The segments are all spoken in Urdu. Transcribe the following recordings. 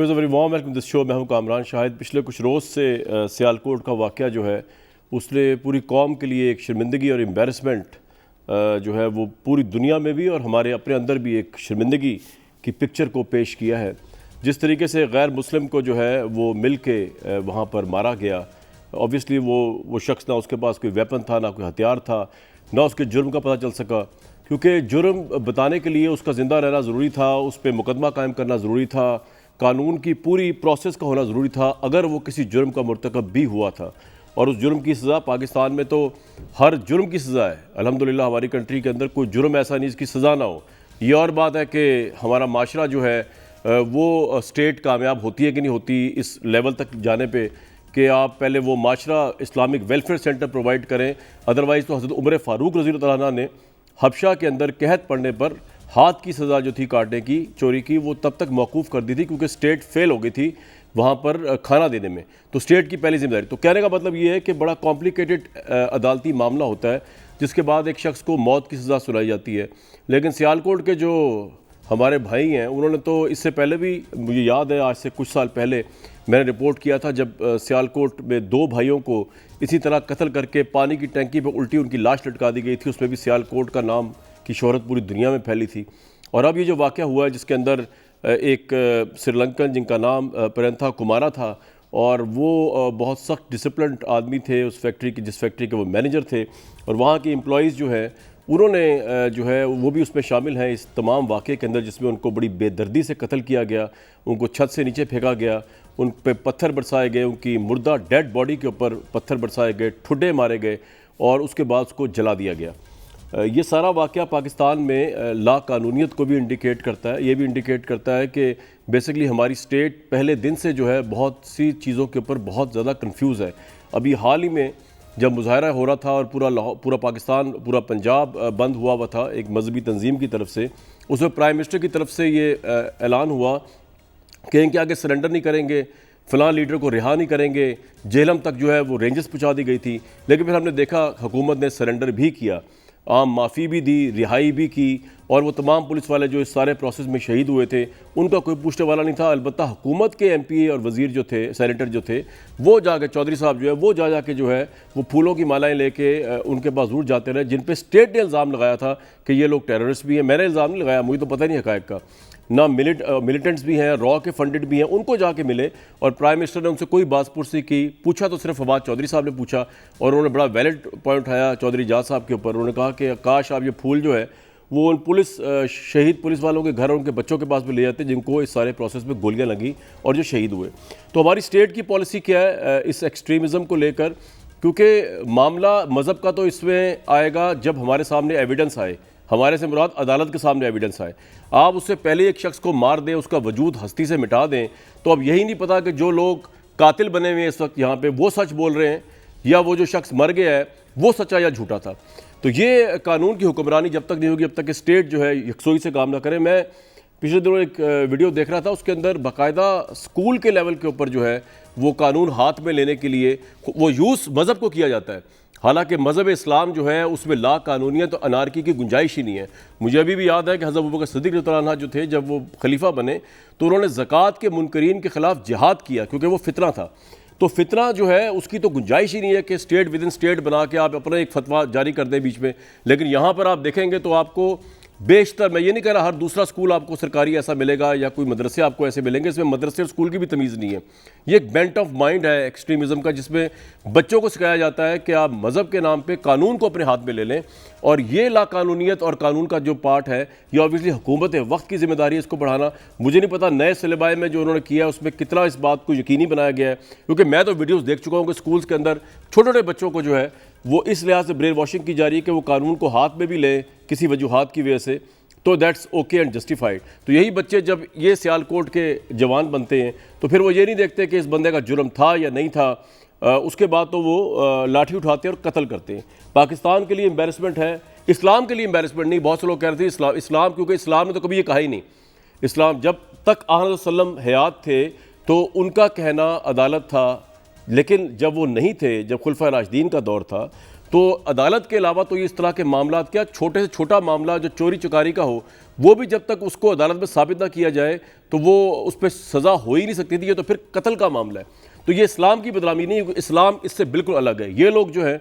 ویورز ویری وارم ویلکم دس شو. میں ہوں کامران شاہد. پچھلے کچھ روز سے سیالکوٹ کا واقعہ جو ہے اس نے پوری قوم کے لیے ایک شرمندگی اور امبیرسمنٹ جو ہے وہ پوری دنیا میں بھی اور ہمارے اپنے اندر بھی ایک شرمندگی کی پکچر کو پیش کیا ہے. جس طریقے سے غیر مسلم کو جو ہے وہ مل کے وہاں پر مارا گیا. اوبویسلی وہ شخص نہ اس کے پاس کوئی ویپن تھا، نہ کوئی ہتھیار تھا، نہ اس کے جرم کا پتہ چل سکا، کیونکہ جرم بتانے کے لیے اس کا زندہ رہنا ضروری تھا، اس پہ مقدمہ قائم کرنا ضروری تھا، قانون کی پوری پروسیس کا ہونا ضروری تھا اگر وہ کسی جرم کا مرتکب بھی ہوا تھا. اور اس جرم کی سزا پاکستان میں تو ہر جرم کی سزا ہے. الحمدللہ ہماری کنٹری کے اندر کوئی جرم ایسا نہیں جس کی سزا نہ ہو. یہ اور بات ہے کہ ہمارا معاشرہ جو ہے وہ اسٹیٹ کامیاب ہوتی ہے کہ نہیں ہوتی اس لیول تک جانے پہ کہ آپ پہلے وہ معاشرہ اسلامک ویلفیئر سینٹر پرووائڈ کریں. ادروائز تو حضرت عمر فاروق رضی اللہ تعالیٰ عنہ نے حبشہ کے اندر قحط پڑنے پر ہاتھ کی سزا جو تھی کاٹنے کی، چوری کی، وہ تب تک موقوف کر دی تھی کیونکہ اسٹیٹ فیل ہو گئی تھی وہاں پر کھانا دینے میں. تو اسٹیٹ کی پہلی ذمہ داری. تو کہنے کا مطلب یہ ہے کہ بڑا کمپلیکیٹڈ عدالتی معاملہ ہوتا ہے جس کے بعد ایک شخص کو موت کی سزا سنائی جاتی ہے. لیکن سیالکوٹ کے جو ہمارے بھائی ہیں انہوں نے تو اس سے پہلے بھی، مجھے یاد ہے آج سے کچھ سال پہلے میں نے رپورٹ کیا تھا جب سیالکوٹ میں 2 بھائیوں کو اسی طرح قتل کر کے پانی کی ٹینکی پہ الٹی ان کی لاش لٹکا دی گئی تھی. اس میں بھی سیالکوٹ کا نام کی شہرت پوری دنیا میں پھیلی تھی. اور اب یہ جو واقعہ ہوا ہے جس کے اندر ایک سری لنکن جن کا نام پرنتھا کمارا تھا اور وہ بہت سخت ڈسپلنڈ آدمی تھے اس فیکٹری کے، جس فیکٹری کے وہ مینیجر تھے، اور وہاں کے امپلائیز جو ہیں انہوں نے جو ہے وہ بھی اس میں شامل ہیں اس تمام واقعے کے اندر، جس میں ان کو بڑی بے دردی سے قتل کیا گیا. ان کو چھت سے نیچے پھینکا گیا، ان پہ پتھر برسائے گئے، ان کی مردہ ڈیڈ باڈی کے اوپر پتھر برسائے گئے، ٹھڈے مارے گئے اور اس کے بعد اس کو جلا دیا گیا. یہ سارا واقعہ پاکستان میں لا قانونیت کو بھی انڈیکیٹ کرتا ہے. یہ بھی انڈیکیٹ کرتا ہے کہ بیسکلی ہماری سٹیٹ پہلے دن سے جو ہے بہت سی چیزوں کے اوپر بہت زیادہ کنفیوز ہے. ابھی حال ہی میں جب مظاہرہ ہو رہا تھا اور پورا پاکستان، پورا پنجاب بند ہوا تھا ایک مذہبی تنظیم کی طرف سے، اس میں پرائم منسٹر کی طرف سے یہ اعلان ہوا کہ ان کے آگے سرنڈر نہیں کریں گے، فلاں لیڈر کو رہا نہیں کریں گے. جہلم تک جو ہے وہ رینجز پہنچا دی گئی تھی. لیکن پھر ہم نے دیکھا حکومت نے سرنڈر بھی کیا، عام معافی بھی دی، رہائی بھی کی، اور وہ تمام پولیس والے جو اس سارے پروسیس میں شہید ہوئے تھے ان کا کوئی پوچھنے والا نہیں تھا. البتہ حکومت کے ایم پی اے اور وزیر جو تھے، سینیٹر جو تھے، وہ جا کے چودھری صاحب جو ہے وہ جا کے جو ہے وہ پھولوں کی مالائیں لے کے ان کے پاس ضرور جاتے رہے، جن پہ اسٹیٹ نے الزام لگایا تھا کہ یہ لوگ ٹیررسٹ بھی ہیں. میں نے الزام نہیں لگایا، مجھے تو پتہ نہیں حقائق کا. نہ ملیٹنٹس بھی ہیں، را کے فنڈڈ بھی ہیں، ان کو جا کے ملے اور پرائم منسٹر نے ان سے کوئی باز پرسی کی. پوچھا تو صرف فواد چودھری صاحب نے پوچھا، اور انہوں نے بڑا ویلڈ پوائنٹ اٹھایا چودھری جاز صاحب کے اوپر. انہوں نے کہا کہ کاش آپ یہ پھول جو ہے وہ ان شہید پولیس والوں کے گھر اور ان کے بچوں کے پاس بھی لے جاتے جن کو اس سارے پروسیس میں گولیاں لگیں اور جو شہید ہوئے. تو ہماری اسٹیٹ کی پالیسی کیا ہے اس ایکسٹریمزم کو لے کر؟ کیونکہ معاملہ مذہب کا تو اس میں آئے گا جب ہمارے سامنے ایویڈنس آئے. ہمارے سے مراد عدالت کے سامنے ایویڈنس آئے. آپ اس سے پہلے ایک شخص کو مار دیں، اس کا وجود ہستی سے مٹا دیں، تو اب یہی نہیں پتا کہ جو لوگ قاتل بنے ہوئے ہیں اس وقت یہاں پہ وہ سچ بول رہے ہیں یا وہ جو شخص مر گیا ہے وہ سچا یا جھوٹا تھا. تو یہ قانون کی حکمرانی جب تک نہیں ہوگی، جب تک کہ اسٹیٹ جو ہے یکسوئی سے کام نہ کرے. میں پچھلے دنوں ایک ویڈیو دیکھ رہا تھا، اس کے اندر باقاعدہ اسکول کے لیول کے اوپر جو ہے وہ قانون ہاتھ میں لینے کے لیے وہ یوز مذہب کو کیا جاتا ہے. حالانکہ مذہب اسلام جو ہے اس میں لا قانونیت اور انارکی کی گنجائش ہی نہیں ہے. مجھے ابھی بھی یاد ہے کہ حضرت ابوبکر صدیق رضی اللہ عنہ جو تھے جب وہ خلیفہ بنے تو انہوں نے زکوٰۃ کے منکرین کے خلاف جہاد کیا کیونکہ وہ فتنہ تھا. تو فتنہ جو ہے اس کی تو گنجائش ہی نہیں ہے کہ اسٹیٹ ود ان اسٹیٹ بنا کے آپ اپنا ایک فتویٰ جاری کر دیں بیچ میں. لیکن یہاں پر آپ دیکھیں گے تو آپ کو بیشتر، میں یہ نہیں کہہ رہا ہر دوسرا اسکول آپ کو سرکاری ایسا ملے گا یا کوئی مدرسے آپ کو ایسے ملیں گے، اس میں مدرسے اور اسکول کی بھی تمیز نہیں ہے. یہ ایک بینٹ آف مائنڈ ہے ایکسٹریمزم کا، جس میں بچوں کو سکھایا جاتا ہے کہ آپ مذہب کے نام پہ قانون کو اپنے ہاتھ میں لے لیں. اور یہ لا قانونیت اور قانون کا جو پارٹ ہے یہ آبویسلی حکومت وقت کی ذمہ داری ہے اس کو بڑھانا. مجھے نہیں پتا نئے سلیبائے میں جو انہوں نے کیا اس میں کتنا اس بات کو یقینی بنایا گیا ہے، کیونکہ میں تو ویڈیوز دیکھ چکا ہوں کہ اسکولز کے اندر چھوٹے چھوٹے بچوں کو جو ہے وہ اس لحاظ سے برین واشنگ کی جا رہی ہے کہ وہ قانون کو ہاتھ میں بھی لیں کسی وجوہات کی وجہ سے، تو دیٹس اوکے اینڈ جسٹیفائڈ. تو یہی بچے جب یہ سیالکوٹ کے جوان بنتے ہیں تو پھر وہ یہ نہیں دیکھتے کہ اس بندے کا جرم تھا یا نہیں تھا، اس کے بعد تو وہ لاٹھی اٹھاتے ہیں اور قتل کرتے ہیں. پاکستان کے لیے امبیرسمنٹ ہے، اسلام کے لیے امبیرسمنٹ نہیں. بہت سے لوگ کہہ رہے تھے اسلام کیونکہ اسلام نے تو کبھی یہ کہا ہی نہیں. اسلام جب تک آقا صلی اللہ علیہ وسلم حیات تھے تو ان کا کہنا عدالت تھا، لیکن جب وہ نہیں تھے، جب خلفائے راشدین کا دور تھا تو عدالت کے علاوہ تو یہ اس طرح کے معاملات کیا، چھوٹے سے چھوٹا معاملہ جو چوری چکاری کا ہو وہ بھی جب تک اس کو عدالت میں ثابت نہ کیا جائے تو وہ اس پہ سزا ہو ہی نہیں سکتی تھی. یہ تو پھر قتل کا معاملہ ہے. تو یہ اسلام کی بدنامی نہیں ہے, اسلام اس سے بالکل الگ ہے. یہ لوگ جو ہے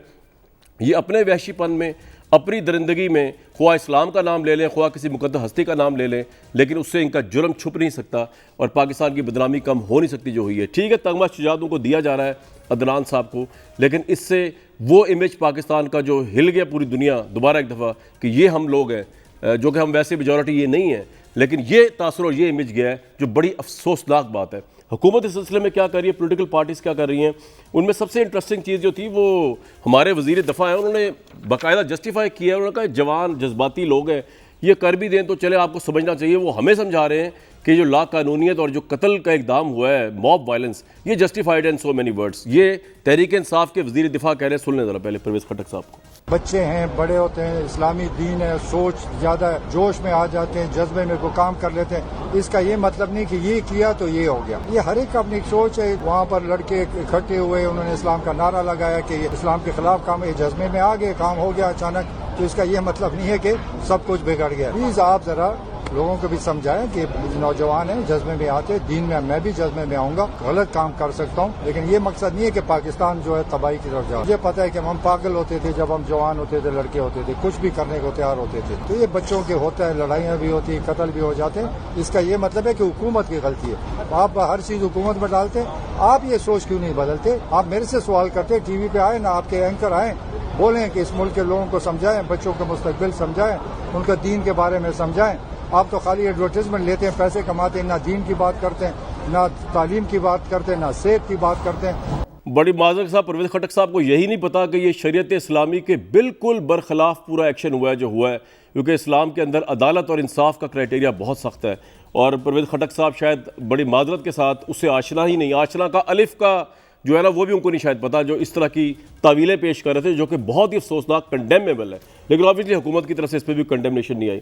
یہ اپنے وحشی پن میں, اپنی درندگی میں, خواہ اسلام کا نام لے لیں, خواہ کسی مقدس ہستی کا نام لے لیں, لیکن اس سے ان کا جرم چھپ نہیں سکتا اور پاکستان کی بدنامی کم ہو نہیں سکتی جو ہوئی ہے. ٹھیک ہے, تمغہ شجاعت کو دیا جا رہا ہے عدنان صاحب کو, لیکن اس سے وہ امیج پاکستان کا جو ہل گیا پوری دنیا دوبارہ ایک دفعہ کہ یہ ہم لوگ ہیں, جو کہ ہم ویسے میجورٹی یہ نہیں ہیں, لیکن یہ تاثر اور یہ امیج گیا ہے جو بڑی افسوسناک بات ہے. حکومت اس سلسلے میں کیا کر رہی ہے, پولیٹیکل پارٹیز کیا کر رہی ہیں, ان میں سب سے انٹرسٹنگ چیز جو تھی وہ ہمارے وزیر دفاع ہیں, انہوں نے باقاعدہ جسٹیفائی کیا ہے. انہوں نے کہا جوان جذباتی لوگ ہیں, یہ کر بھی دیں تو چلے, آپ کو سمجھنا چاہیے. وہ ہمیں سمجھا رہے ہیں کہ جو لا قانونیت اور جو قتل کا اقدام ہوا ہے, موب وائلنس, یہ جسٹیفائڈ ہے ان سو مینی ورڈز. یہ تحریک انصاف کے وزیر دفاع کہہ رہے ہیں, سن لیں ذرا پہلے پرویز خٹک صاحب کو. بچے ہیں, بڑے ہوتے ہیں, اسلامی دین ہے, سوچ زیادہ ہے, جوش میں آ جاتے ہیں, جذبے میں کوئی کام کر لیتے ہیں. اس کا یہ مطلب نہیں کہ یہ کیا تو یہ ہو گیا. یہ ہر ایک اپنی سوچ ہے. وہاں پر لڑکے اکٹھے ہوئے, انہوں نے اسلام کا نعرہ لگایا کہ یہ اسلام کے خلاف کام, یہ جذبے میں آ گئے, کام ہو گیا اچانک. تو اس کا یہ مطلب نہیں ہے کہ سب کچھ بگڑ گیا. پلیز آپ ذرا لوگوں کو بھی سمجھائیں کہ نوجوان ہیں, جذبے میں آتے, دین میں بھی جذبے میں آؤں گا, غلط کام کر سکتا ہوں, لیکن یہ مقصد نہیں ہے کہ پاکستان جو ہے تباہی کی طرف جائے. مجھے پتہ ہے کہ ہم پاگل ہوتے تھے جب ہم جوان ہوتے تھے, لڑکے ہوتے تھے, کچھ بھی کرنے کو تیار ہوتے تھے. تو یہ بچوں کے ہوتا ہے, لڑائیاں بھی ہوتی ہیں, قتل بھی ہو جاتے ہیں. اس کا یہ مطلب ہے کہ حکومت کی غلطی ہے. آپ ہر چیز حکومت میں ڈالتے, آپ یہ سوچ کیوں نہیں بدلتے؟ آپ میرے سے سوال کرتے, ٹی وی پہ آئے نا, آپ کے اینکر آئیں, بولیں کہ اس ملک کے لوگوں کو سمجھائیں, بچوں کا مستقبل سمجھائیں, ان کا دین کے بارے میں سمجھائیں. آپ تو خالی ایڈورٹیزمنٹ لیتے ہیں, پیسے کماتے ہیں, نہ دین کی بات کرتے ہیں, نہ تعلیم کی بات کرتے ہیں, نہ صحت کی بات کرتے ہیں. بڑی معذرت کے ساتھ پرویز خٹک صاحب کو یہی نہیں پتا کہ یہ شریعت اسلامی کے بالکل برخلاف پورا ایکشن ہوا ہے جو ہوا ہے, کیونکہ اسلام کے اندر عدالت اور انصاف کا کرائٹیریا بہت سخت ہے. اور پرویز خٹک صاحب شاید بڑی معذرت کے ساتھ اس سے آشنا ہی نہیں, آشنا کا الف کا جو ہے نا وہ بھی ان کو نہیں شاید پتا, جو اس طرح کی تعویلیں پیش کر رہے تھے جو کہ بہت ہی افسوسناک, کنڈیمیبل ہے. لیکن آبویسلی حکومت کی طرف سے اس پہ بھی کنڈیمنیشن نہیں آئی.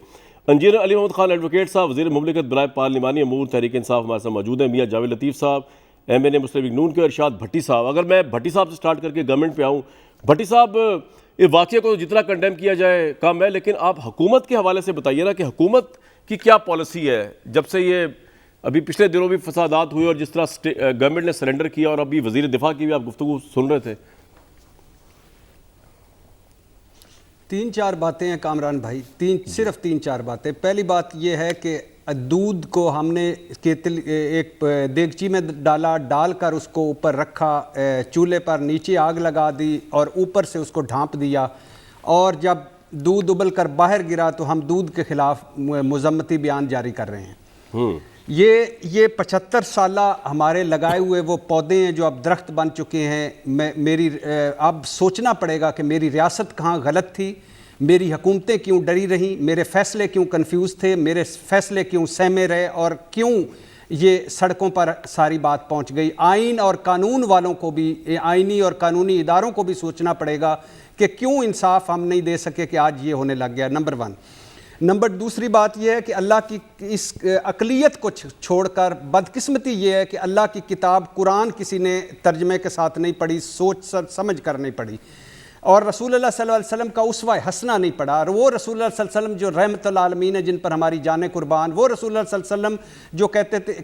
انجینئر علی محمد خان ایڈوکیٹ صاحب, وزیر مملکت برائے پارلیمانی امور تحریک انصاف ہمارے ساتھ موجود ہیں. میاں جاوید لطیف صاحب, ایم این اے مسلم لیگ نون کے, ارشاد بھٹی صاحب. اگر میں بھٹی صاحب سے سٹارٹ کر کے گورنمنٹ پہ آؤں, بھٹی صاحب یہ واقعے کو جتنا کنڈیم کیا جائے کم ہے, لیکن آپ حکومت کے حوالے سے بتائیے نا کہ حکومت کی کیا پالیسی ہے جب سے یہ ابھی پچھلے دنوں بھی فسادات ہوئے اور جس طرح گورنمنٹ نے سرنڈر کیا, اور ابھی وزیر دفاع کی بھی آپ گفتگو سن رہے تھے. تین چار باتیں ہیں کامران بھائی, صرف تین چار باتیں. پہلی بات یہ ہے کہ دودھ کو ہم نے ایک دیگچی میں ڈالا, ڈال کر اس کو اوپر رکھا, چولہے پر نیچے آگ لگا دی اور اوپر سے اس کو ڈھانپ دیا, اور جب دودھ ابل کر باہر گرا تو ہم دودھ کے خلاف مذمتی بیان جاری کر رہے ہیں. یہ 75 سالہ ہمارے لگائے ہوئے وہ پودے ہیں جو اب درخت بن چکے ہیں. اب سوچنا پڑے گا کہ میری ریاست کہاں غلط تھی, میری حکومتیں کیوں ڈری رہیں, میرے فیصلے کیوں کنفیوز تھے, میرے فیصلے کیوں سہمے رہے, اور کیوں یہ سڑکوں پر ساری بات پہنچ گئی. آئین اور قانون والوں کو بھی, آئینی اور قانونی اداروں کو بھی سوچنا پڑے گا کہ کیوں انصاف ہم نہیں دے سکے کہ آج یہ ہونے لگ گیا. نمبر 1. دوسری بات یہ ہے کہ اللہ کی اس اقلیت کو چھوڑ کر بدقسمتی یہ ہے کہ اللہ کی کتاب قرآن کسی نے ترجمے کے ساتھ نہیں پڑھی, سوچ سمجھ کر نہیں پڑھی, اور رسول اللہ صلی اللہ علیہ وسلم کا اسوہ حسنہ نہیں پڑھا. اور وہ رسول اللہ صلی اللہ علیہ وسلم جو رحمت العالمین ہے, جن پر ہماری جانیں قربان, وہ رسول اللہ صلی اللہ علیہ وسلم جو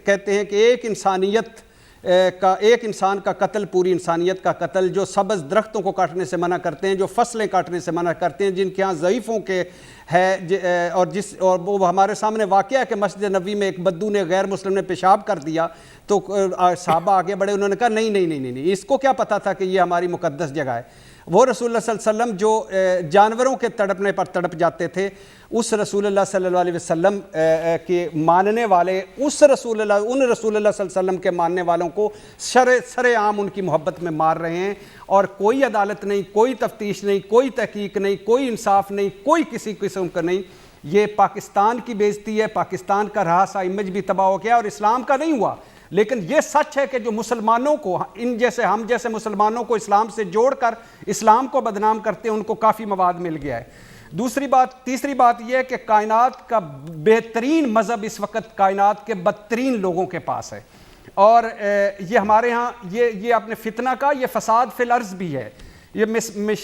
کہتے ہیں کہ ایک انسان کا قتل پوری انسانیت کا قتل, جو سبز درختوں کو کاٹنے سے منع کرتے ہیں, جو فصلیں کاٹنے سے منع کرتے ہیں, جن کے ہاں ضعیفوں کے ہے, اور وہ ہمارے سامنے واقعہ ہے کہ مسجد نبوی میں ایک بدو نے, غیر مسلم نے پیشاب کر دیا تو صحابہ آگے بڑھے, انہوں نے کہا نہیں, اس کو کیا پتا تھا کہ یہ ہماری مقدس جگہ ہے. وہ رسول اللہ صلی اللہ علیہ وسلم جو جانوروں کے تڑپنے پر تڑپ جاتے تھے, اس رسول اللہ صلی اللہ علیہ وسلم کے ماننے والے, ان رسول اللہ صلی اللہ علیہ وسلم کے ماننے والوں کو سر عام ان کی محبت میں مار رہے ہیں, اور کوئی عدالت نہیں, کوئی تفتیش نہیں, کوئی تحقیق نہیں, کوئی انصاف نہیں, کوئی کسی قسم کا نہیں. یہ پاکستان کی بےزتی ہے, پاکستان کا رہا سا امیج بھی تباہ ہو گیا, اور اسلام کا نہیں ہوا. لیکن یہ سچ ہے کہ جو مسلمانوں کو, ہم جیسے مسلمانوں کو اسلام سے جوڑ کر اسلام کو بدنام کرتے ہیں, ان کو کافی مواد مل گیا ہے. تیسری بات یہ ہے کہ کائنات کا بہترین مذہب اس وقت کائنات کے بدترین لوگوں کے پاس ہے, اور یہ ہمارے ہاں یہ اپنے فتنہ کا, یہ فساد فی الارض بھی ہے. یہ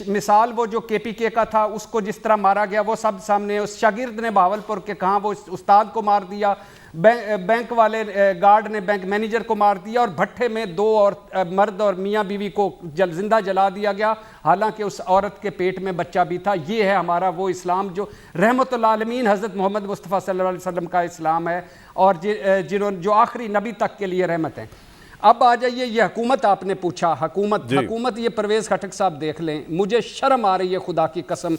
مثال وہ جو KPK کا تھا اس کو جس طرح مارا گیا وہ سب سامنے، اس شاگرد نے بہاولپور کے کہاں وہ استاد کو مار دیا، بینک والے گارڈ نے بینک مینیجر کو مار دیا، اور بھٹے میں 2 اور مرد اور میاں بیوی کو زندہ جلا دیا گیا، حالانکہ اس عورت کے پیٹ میں بچہ بھی تھا۔ یہ ہے ہمارا وہ اسلام جو رحمت للعالمین حضرت محمد مصطفیٰ صلی اللہ علیہ وسلم کا اسلام ہے، اور جو آخری نبی تک کے لیے رحمت ہیں۔ اب آ جائیے یہ حکومت آپ نے پوچھا، حکومت یہ پرویز خٹک صاحب دیکھ لیں، مجھے شرم آ رہی ہے خدا کی قسم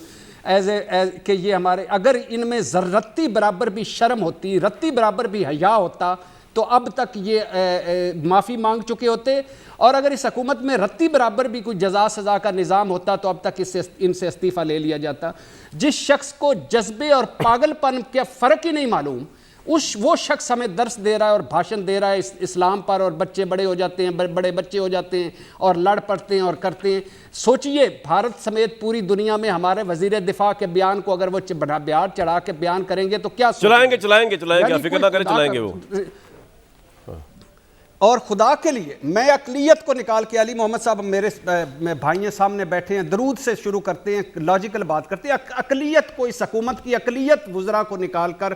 کہ یہ ہمارے، اگر ان میں رتی برابر بھی شرم ہوتی، رتی برابر بھی حیا ہوتا تو اب تک یہ معافی مانگ چکے ہوتے، اور اگر اس حکومت میں رتی برابر بھی کوئی جزا سزا کا نظام ہوتا تو اب تک ان سے استعفیٰ لے لیا جاتا۔ جس شخص کو جذبے اور پاگل پن کا فرق ہی نہیں معلوم، وہ شخص ہمیں درس دے رہا ہے اور بھاشن دے رہا ہے اسلام پر، اور بچے بڑے ہو جاتے ہیں، بڑے بچے ہو جاتے ہیں اور لڑ پڑتے ہیں اور کرتے ہیں۔ سوچئے بھارت سمیت پوری دنیا میں ہمارے وزیر دفاع کے بیان کو اگر وہ بیار چڑھا کے بیان کریں گے تو کیا چلائیں گے فکر نہ کریں، چلائیں گے وہ۔ اور خدا کے لیے میں اقلیت کو نکال کے، علی محمد صاحب میرے بھائیوں سامنے بیٹھے ہیں، درود سے شروع کرتے ہیں، لاجیکل بات کرتے ہیں، اقلیت کو، اس حکومت کی اقلیت وزراء کو نکال کر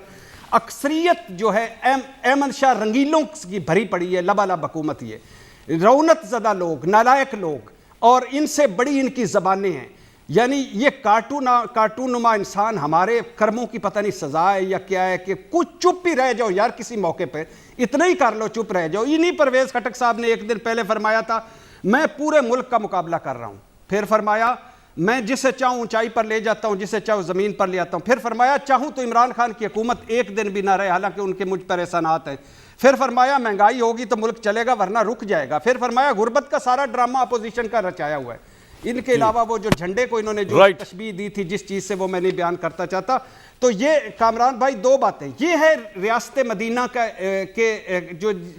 اکثریت جو ہے احمد شاہ رنگیلوں کی بھری پڑی ہے لبالب حکومت، یہ رونت زدہ لوگ، نالائق لوگ، اور ان سے بڑی ان کی زبانیں ہیں۔ یعنی یہ کارٹون نما انسان ہمارے کرموں کی پتہ نہیں سزا ہے یا کیا ہے کہ کچھ چپ ہی رہ جاؤ یار، کسی موقع پہ اتنا ہی کر لو، چپ رہ جاؤ۔ انہی پرویز خٹک صاحب نے ایک دن پہلے فرمایا تھا میں پورے ملک کا مقابلہ کر رہا ہوں، پھر فرمایا میں جسے چاہوں اونچائی پر لے جاتا ہوں، جسے چاہوں زمین پر لے آتا ہوں، پھر فرمایا چاہوں تو عمران خان کی حکومت ایک دن بھی نہ رہے حالانکہ ان کے مجھ پر احسانات ہیں، پھر فرمایا مہنگائی ہوگی تو ملک چلے گا ورنہ رک جائے گا، پھر فرمایا غربت کا سارا ڈرامہ اپوزیشن کا رچایا ہوا ہے۔ ان کے علاوہ وہ جو جھنڈے کو انہوں نے جو تشبیہ دی تھی جس چیز سے وہ میں نہیں بیان کرتا چاہتا، تو یہ کامران بھائی 2 باتیں، یہ ہے ریاست مدینہ کا کے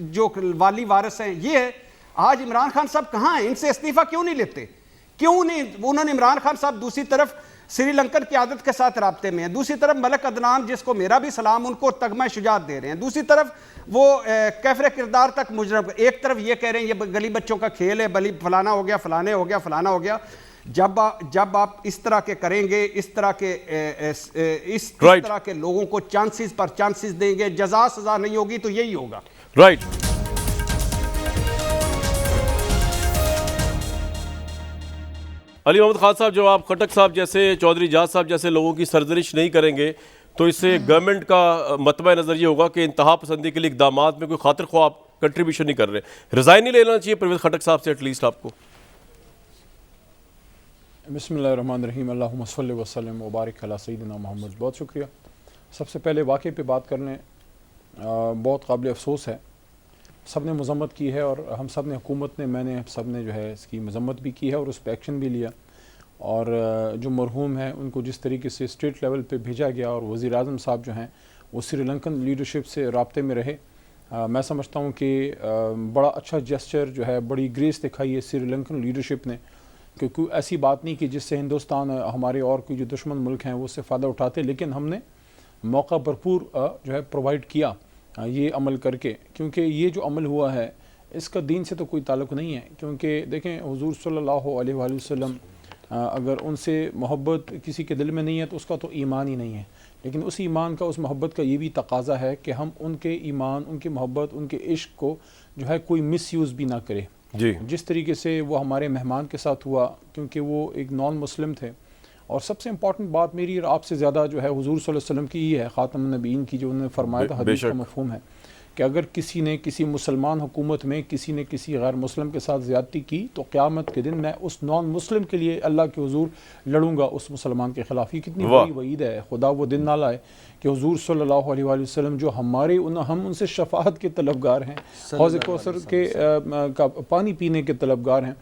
جو والی وارث ہیں، یہ ہے آج عمران خان صاحب کہاں ہیں، ان سے استعفیٰ کیوں نہیں لیتے، کیوں نہیں؟ انہوں نے عمران خان صاحب دوسری طرف سری لنکن قیادت کے ساتھ رابطے میں ہیں، دوسری طرف ملک عدنان جس کو میرا بھی سلام، ان کو تگمہ شجاعت دے رہے ہیں، دوسری طرف وہ کیفر کردار تک مجرم، ایک طرف یہ کہہ رہے ہیں یہ گلی بچوں کا کھیل ہے، بلی فلانا ہو گیا، فلانے ہو گیا، فلانا ہو گیا۔ جب آپ اس طرح کے کریں گے، اس طرح کے لوگوں کو چانسز پر چانسز دیں گے، جزا سزا نہیں ہوگی تو یہی ہوگا۔ رائٹ۔ علی محمد خان صاحب، جب آپ خٹک صاحب جیسے، چودھری جاز صاحب جیسے لوگوں کی سرزنش نہیں کریں گے تو اس سے گورنمنٹ کا مطمع نظر یہ ہوگا کہ انتہا پسندی کے لیے اقدامات میں کوئی خاطر خواہ آپ کنٹریبیوشن نہیں کر رہے، ریزائن نہیں لینا چاہیے پرویز خٹک صاحب سے ایٹ لیسٹ آپ کو؟ بسم اللہ الرحمن الرحیم، اللہم صلی وسلم وبارک علی سیدنا محمد۔ بہت شکریہ۔ سب سے پہلے واقعے پہ بات کر لیں، بہت قابل افسوس ہے، سب نے مذمت کی ہے، اور ہم سب نے، حکومت نے، میں نے، سب نے جو ہے اس کی مذمت بھی کی ہے اور اس پہ ایکشن بھی لیا، اور جو مرحوم ہیں ان کو جس طریقے سے اسٹیٹ لیول پہ بھیجا گیا، اور وزیر اعظم صاحب جو ہیں وہ سری لنکن لیڈرشپ سے رابطے میں رہے، میں سمجھتا ہوں کہ بڑا اچھا جیسچر جو ہے، بڑی گریس دکھائی ہے سری لنکن لیڈرشپ نے، کہ کوئی ایسی بات نہیں کہ جس سے ہندوستان ہمارے اور کوئی جو دشمن ملک ہیں وہ اس سے فائدہ اٹھاتے، لیکن ہم نے موقع بھرپور جو ہے پرووائڈ کیا یہ عمل کر کے، کیونکہ یہ جو عمل ہوا ہے اس کا دین سے تو کوئی تعلق نہیں ہے، کیونکہ دیکھیں حضور صلی اللہ علیہ وآلہ وسلم، اگر ان سے محبت کسی کے دل میں نہیں ہے تو اس کا تو ایمان ہی نہیں ہے، لیکن اس ایمان کا، اس محبت کا یہ بھی تقاضا ہے کہ ہم ان کے ایمان، ان کی محبت، ان کے عشق کو جو ہے کوئی مس یوز بھی نہ کرے۔ جی، جس طریقے سے وہ ہمارے مہمان کے ساتھ ہوا، کیونکہ وہ ایک نان مسلم تھے، اور سب سے امپورٹنٹ بات میری اور آپ سے زیادہ جو ہے حضور صلی اللہ علیہ وسلم کی یہ ہے، خاتم النبیین کی، جو انہوں نے فرمایا تھا، حدیث کا مفہوم ہے کہ اگر کسی نے کسی مسلمان حکومت میں کسی نے کسی غیر مسلم کے ساتھ زیادتی کی تو قیامت کے دن میں اس نان مسلم کے لیے اللہ کے حضور لڑوں گا اس مسلمان کے خلاف۔ یہ کتنی بڑی وعید ہے، خدا وہ دن نہ لائے کہ حضور صلی اللہ علیہ وآلہ وسلم جو ہم ان سے شفاعت کے طلبگار ہیں، حوض کوثر کے پانی پینے کے طلبگار ہیں،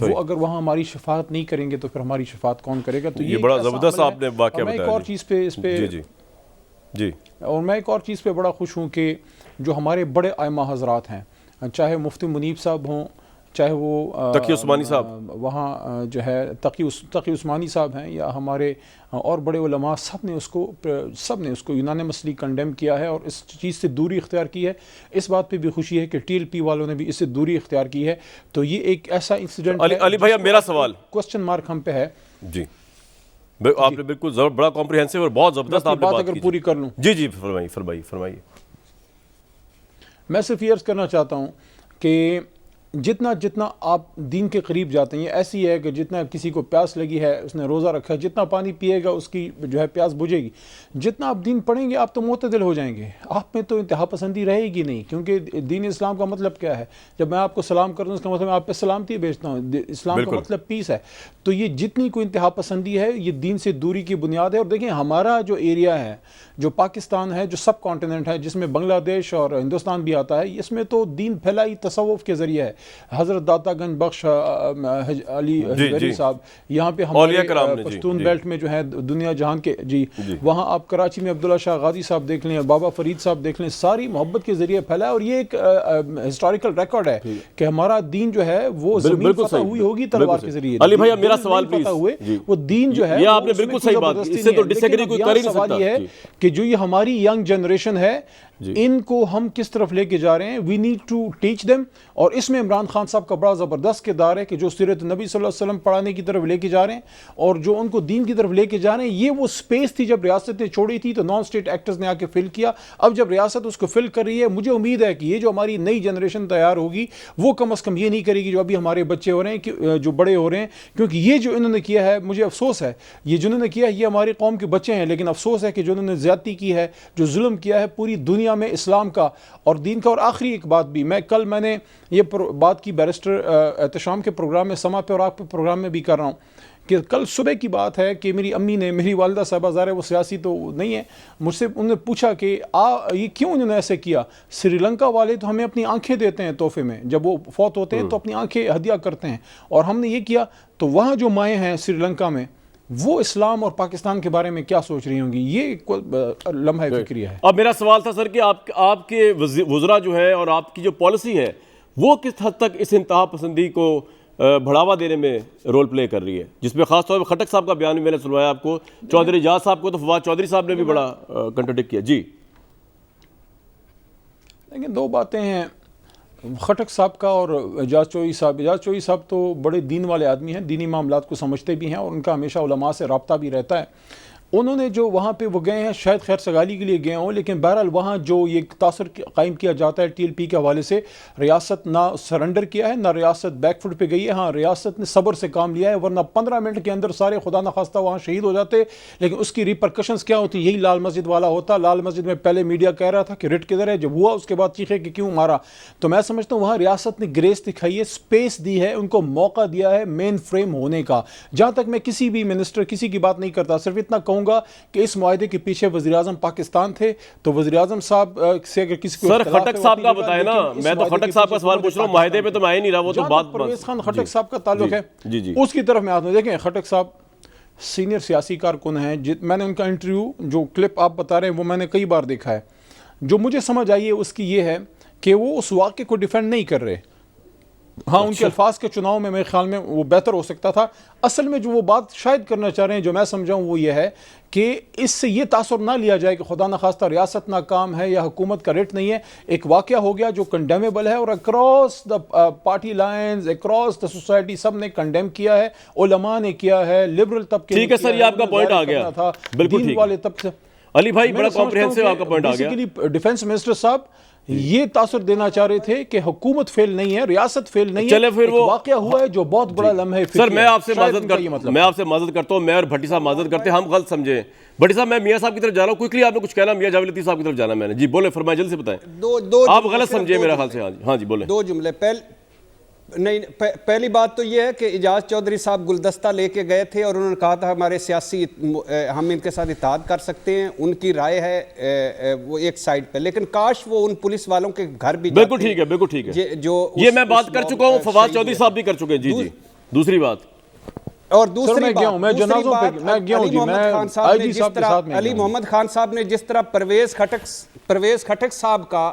وہ اگر وہاں ہماری شفاعت نہیں کریں گے تو پھر ہماری شفاعت کون کرے گا؟ تو یہ بڑا زبردست آپ نے واقعہ بتایا۔ میں ایک اور چیز پہ جی، اور میں ایک اور چیز پہ بڑا خوش ہوں کہ جو ہمارے بڑے ائمہ حضرات ہیں، چاہے مفتی منیب صاحب ہوں، چاہے وہ تقی عثمانی صاحب وہاں جو ہے تقی عثمانی صاحب ہیں یا ہمارے اور بڑے علماء، سب نے اس کو یونانیمسلی کنڈیم کیا ہے اور اس چیز سے دوری اختیار کی ہے. اس بات پہ بھی خوشی ہے کہ ٹی ایل پی والوں نے بھی اس سے دوری اختیار کی ہے. تو یہ ایک ایسا انسیڈنٹ ہے. علی بھائی اب میرا سوال کوسچن مارک ہم پہ ہے. جی آپ نے بالکل بڑا کمپریہنسو اور بہت زبردست آپ نے بات اگر پوری کر لوں. جی فرمائیے. میں صرف یہ عرض کرنا چاہتا ہوں کہ جتنا آپ دین کے قریب جاتے ہیں، یہ ایسی ہے کہ جتنا کسی کو پیاس لگی ہے، اس نے روزہ رکھا ہے، جتنا پانی پیے گا اس کی جو ہے پیاس بجھے گی. جتنا آپ دین پڑھیں گے آپ تو معتدل ہو جائیں گے، آپ میں تو انتہا پسندی رہے گی نہیں. کیونکہ دین اسلام کا مطلب کیا ہے؟ جب میں آپ کو سلام کرتا ہوں اس کا مطلب میں آپ پہ سلامتی بھیجتا ہوں. اسلام کا مطلب پیس ہے. تو یہ جتنی کوئی انتہا پسندی ہے یہ دین سے دوری کی بنیاد ہے. اور دیکھیں ہمارا جو ایریا ہے، جو پاکستان ہے، جو سب کانٹیننٹ ہے جس میں بنگلہ دیش اور ہندوستان بھی آتا ہے، اس میں تو دین پھیلا ہی تصوف کے ذریعے ہے. حضرت داتا گنج بخش علی حجویری صاحب یہاں پہ ہمارے پشتون بیلٹ میں جو ہے دنیا جہان کے وہاں آپ کراچی میں عبداللہ شاہ غازی صاحب دیکھ لیں، بابا فرید صاحب دیکھ لیں، ساری محبت کے ذریعے پھیلا ہے. اور یہ ایک ہسٹوریکل ریکارڈ ہے کہ ہمارا دین جو ہے وہ زمین فتح ہوئی ہوگی تلوار کے ذریعے. علی بھائی میرا سوال پلیز. وہ دین جو ہے یہ آپ نے بالکل صحیح بات کی، اس سے تو ڈس ایگری کوئی کر ہی نہیں سکتا. سوال یہ ہے کہ جو یہ ہماری ینگ جنریشن ہے ان کو ہم کس طرف لے کے جا رہے ہیں. We need to teach them. اور اس میں عمران خان صاحب کا بڑا زبردست کردار ہے کہ جو سیرت نبی صلی اللہ علیہ وسلم پڑھانے کی طرف لے کے جا رہے ہیں اور جو ان کو دین کی طرف لے کے جا رہے ہیں. یہ وہ سپیس تھی جب ریاست نے چھوڑی تھی تو نان اسٹیٹ ایکٹرز نے آ کے فل کیا. اب جب ریاست اس کو فل کر رہی ہے، مجھے امید ہے کہ یہ جو ہماری نئی جنریشن تیار ہوگی وہ کم از کم یہ نہیں کرے گی جو ابھی ہمارے بچے ہو رہے ہیں، جو بڑے ہو رہے ہیں. کیونکہ یہ جو انہوں نے کیا ہے، مجھے افسوس ہے، یہ جنہوں نے کیا ہے یہ ہماری قوم کے بچے ہیں. لیکن افسوس ہے کہ جو انہوں نے زیادتی کی ہے، جو ظلم کیا ہے پوری دنیا میں اسلام کا اور دین کا. اور آخری ایک بات بھی میں نے یہ بات کی بیرسٹر احتشام کے پروگرام میں، سما پہ اور آپ کے پروگرام میں بھی کر رہا ہوں کہ کل صبح کی بات ہے کہ میری امی نے، میری والدہ صاحبہ ظاہر ہے وہ سیاسی تو نہیں ہے، مجھ سے انہوں نے پوچھا کہ یہ کیوں انہوں نے ایسے کیا. سری لنکا والے تو ہمیں اپنی آنکھیں دیتے ہیں تحفے میں، جب وہ فوت ہوتے ہیں تو اپنی آنکھیں ہدیہ کرتے ہیں، اور ہم نے یہ کیا. تو وہاں جو مائیں ہیں سری لنکا میں، وہ اسلام اور پاکستان کے بارے میں کیا سوچ رہی ہوں گی؟ یہ لمحہ فکریہ ہے. اب میرا سوال تھا سر کہ آپ کے وزراء جو ہے اور آپ کی جو پالیسی ہے وہ کس حد تک اس انتہا پسندی کو بڑھاوا دینے میں رول پلے کر رہی ہے، جس میں خاص طور پہ خٹک صاحب کا بیان میں نے سنوایا آپ کو، چودھری اجاز صاحب کو تو فواد چودھری صاحب نے بھی بڑا کنٹرڈکٹ کیا. جی لیکن دو باتیں ہیں خٹک صاحب کا اور اجاز چوئی صاحب تو بڑے دین والے آدمی ہیں، دینی معاملات کو سمجھتے بھی ہیں اور ان کا ہمیشہ علماء سے رابطہ بھی رہتا ہے. انہوں نے جو وہاں پہ وہ گئے ہیں شاید خیر سگالی کے لیے گئے ہوں، لیکن بہرحال وہاں جو یہ تاثر قائم کیا جاتا ہے ٹی ایل پی کے حوالے سے، ریاست نہ سرنڈر کیا ہے، نہ ریاست بیک فٹ پہ گئی ہے. ہاں ریاست نے صبر سے کام لیا ہے، ورنہ 15 منٹ کے اندر سارے خدا نخواستہ وہاں شہید ہو جاتے. لیکن اس کی ریپرکشنز کیا ہوتی؟ یہی لال مسجد والا ہوتا. لال مسجد میں پہلے میڈیا کہہ رہا تھا کہ رٹ کدھر ہے، جب ہوا اس کے بعد چیخے کہ کیوں مارا. تو میں سمجھتا ہوں وہاں ریاست نے گریس دکھائی ہے، سپیس دی ہے، ان کو موقع دیا ہے مین فریم ہونے کا. جہاں تک میں کسی بھی منسٹر کسی کی بات نہیں کرتا، صرف اتنا کہوں گا کہ اس معاہدے کے پیچھے وزیراعظم پاکستان تھے. تو وزیراعظم صاحب سے اگر کسی کو سر خٹک صاحب کا بتائے نا، میں تو خٹک صاحب کا سوال پوچھ رہا ہوں، معاہدے پہ تو میں ہی نہیں رہا. وہ تو بات پرویز خان خٹک صاحب کا تعلق ہے اس کی طرف میں آتا ہوں. دیکھیں خٹک صاحب سینئر سیاسی کارکن ہیں. میں نے ان کا انٹرویو جو کلپ آپ بتا رہے ہیں وہ میں نے کئی بار دیکھا ہے. جو مجھے سمجھ آئی ہے اس کی یہ ہے کہ وہ اس واقعے کو ڈیفینڈ نہیں کر رہے. ہاں ان کے الفاظ کے چناؤ میں میرے خیال میں وہ بہتر ہو سکتا تھا. اصل میں جو وہ بات شاید کرنا چاہ رہے ہیں جو میں سمجھاؤں وہ یہ ہے کہ اس سے یہ تاثر نہ لیا جائے کہ خدا نخواستہ ریاست ناکام ہے یا حکومت کا ریٹ نہیں ہے. ایک واقعہ ہو گیا جو کنڈیمیبل ہے اور across the party lines, across the society سب نے کنڈیم کیا ہے. علماء نے کیا ہے، لبرل طبقے نے ٹھیک ہے سر، یہ آپ کا پوائنٹ آ گیا، بالکل ٹھیک. والے طبقے علی بھائی بڑا کمپریہنسو آپ کا پوائنٹ آ گیا. بیسیکلی ڈیفنس منسٹر صاحب یہ تاثر دینا چاہ رہے تھے کہ حکومت فیل نہیں ہے، ریاست فیل نہیں ہے. چلے پھر وہ واقعہ ہوا ہے جو بہت بڑا لمحہ فکر ہے. سر میں آپ سے معذرت کرتا ہوں، میں اور بھٹی صاحب معذرت کرتے ہیں، ہم غلط سمجھے. بھٹی صاحب میں میاں صاحب کی طرف جا رہا ہوں، کوئکلی آپ نے کچھ کہنا، میاں جاوید لطیف صاحب کی طرف جانا میں نے. جی بولے، فرمائیں جلد سے بتائیں. آپ غلط سمجھے میرا خیال سے. ہاں جی بولیں. دو جملے. پہلی بات تو یہ ہے کہ اجاز چودھری صاحب گلدستہ لے کے گئے تھے اور انہوں نے کہا تھا ہمارے سیاسی ہم ان کے ساتھ اتحاد کر سکتے ہیں، ان کی رائے ہے وہ ایک سائڈ پہ. لیکن کاش وہ ان پولیس والوں کے گھر بھی بالکل ٹھیک ہے، بالکل ٹھیک ہے. یہ میں بات کر چکا ہوں، فواد چودھری صاحب بھی کر چکے ہیں. جی دوسری بات. اور دوسری بات علی محمد خان صاحب نے جس طرح پرویز خٹک صاحب کا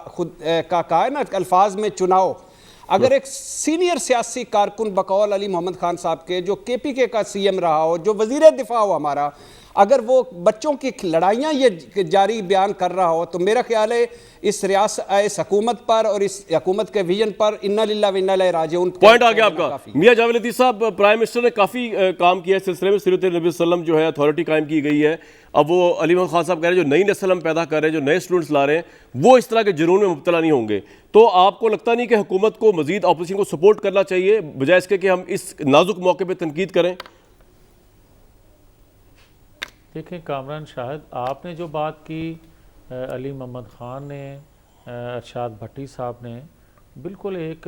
کہا ہے نا الفاظ میں چناؤ، اگر ایک سینئر سیاسی کارکن بقول علی محمد خان صاحب کے جو کے پی کے کا سی ایم رہا ہو, جو وزیر دفاع ہو ہمارا, اگر وہ بچوں کی لڑائیاں یہ جاری بیان کر رہا ہو, تو میرا خیال ہے اس اس حکومت پر اور اس حکومت کے ویژن پر انا للہ و انا الیہ راجعون. پوائنٹ آ گیا آپ کا. میاں جاوید لطیف صاحب, پرائم منسٹر نے کافی کام کیا اس سلسلے میں, سیرت نبی صلی اللہ علیہ وسلم جو ہے اتھارٹی قائم کی گئی ہے. اب وہ علی محمد خان صاحب کہہ رہے ہیں جو نئی نسل ہم پیدا کر رہے ہیں, جو نئے اسٹوڈنٹس لا رہے ہیں, وہ اس طرح کے جنون میں مبتلا نہیں ہوں گے. تو آپ کو لگتا نہیں کہ حکومت کو مزید اپوزیشن کو سپورٹ کرنا چاہیے بجائے اس کے کہ ہم اس نازک موقع پہ تنقید کریں؟ دیکھیں کامران شاہد, آپ نے جو بات کی, علی محمد خان نے, ارشاد بھٹی صاحب نے, بالکل ایک